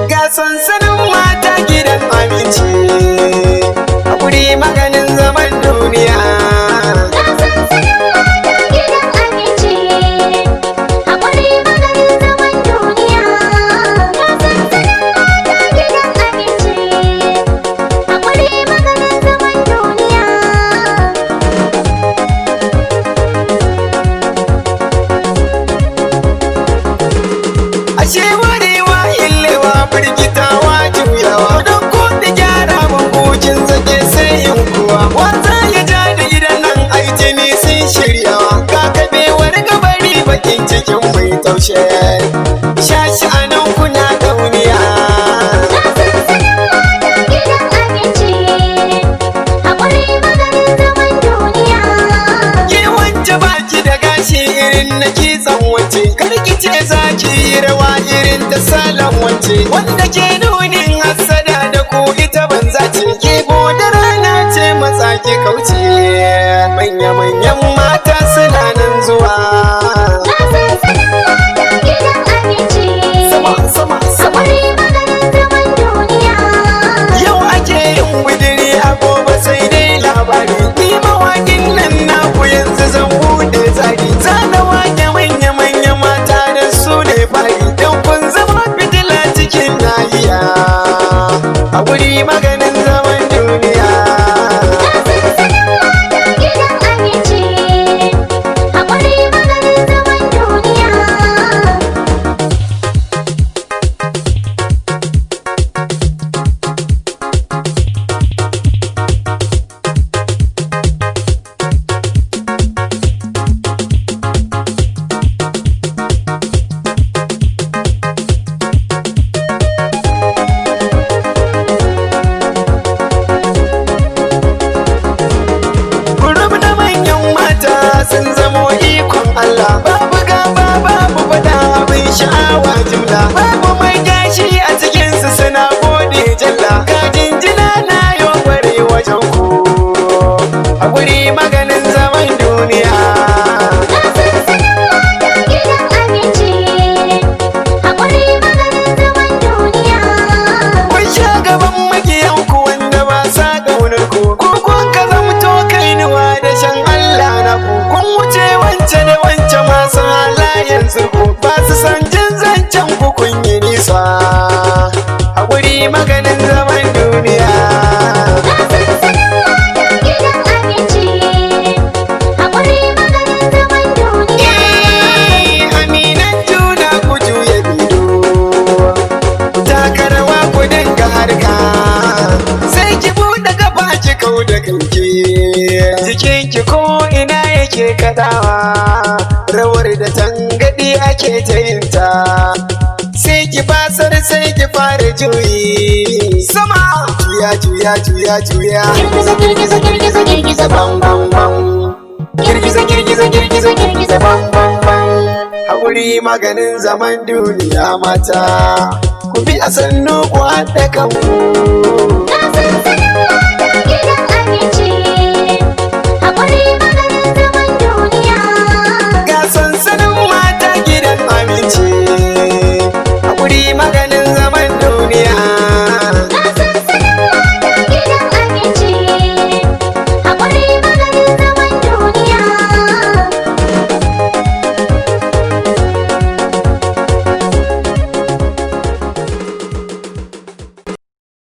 Ga sansanin mata gidan aminci, haƙuri maganin zaman duniya. Ga sansanin mata gidan aminci, haƙuri maganin zaman duniya. Ga sansanin mata gidan aminci, haƙuri maganin zaman duniya. Ashe warewa illewa firgitawa juyawa, don ko da gyara makokin zage sai yin kuwa. Wata ya ja da gidan nan aitini sun shiryawa, kakabewar gabari bakin cikin mai taushe. Shashi a nan kuna dauniya. Ga sansanin mata gidan aminci, haƙuri maganin zaman duniya. Ke wance baki da gashi irin na kitson wance, karkice zaki yi rawa irin ta salon wance, wanda ke nunin hassada da ku ita banza ce. Ke da rana ce matsa ki kauce, manya-manyan mata suna nan zuwa. Ga sansanin mata gidan aminci, Sama sama sama, haƙuri maganin zaman duniya. yau ake yin gudiri a gobe sai dai labari. Ni mawaƙin nan naku yanzu zan buɗe tsari, zana wake manya-manya mata da su ne fari, don kun zama fitila cikin nahiya, haƙuri maganin zaman duniya. Ga sansanin mata gidan aminci, haƙuri maganin zaman duniya. Gurub na manyan mata sun zamo ikon Allah, babu gaba babu fada abin sha'awa jimla, babu mai gashi a cikinsu suna gode jalla. Ga jinjina na yau bare wajen ku, haƙuri maganin zaman duniya. Ga sansanin mata gidan aminci, haƙuri maganin zaman duniya. Kun sha gaban makiyanku wanda ba sa ƙaunar ku, ko kun ka zamto kainuwa da shan Allah na ku. Kun wuce wance da wance masu halayen zurku, ba su san jin zancen ku kun yi nisa, haƙuri maganin zaman duniya. Ga sansanin mata gidan aminci, haƙuri maganin zaman duniya. Aminan juna ku juya bido, ku taka rawa ku dinga harka, sai ki buɗe gaba ki kau da kanki, jikinki ko ina yake kaɗawa, rawar da tangadi ake ta yinta, sai ki basar sai ki fara juyi sama, juya juya juya juya, Girgiza girgiza girgiza girgiza bam bam bam. girgiza girgiza girgiza girgiza bam bam bam. Haƙuri maganin zaman duniya mata, ku bi a sannu ku haɗa kanku.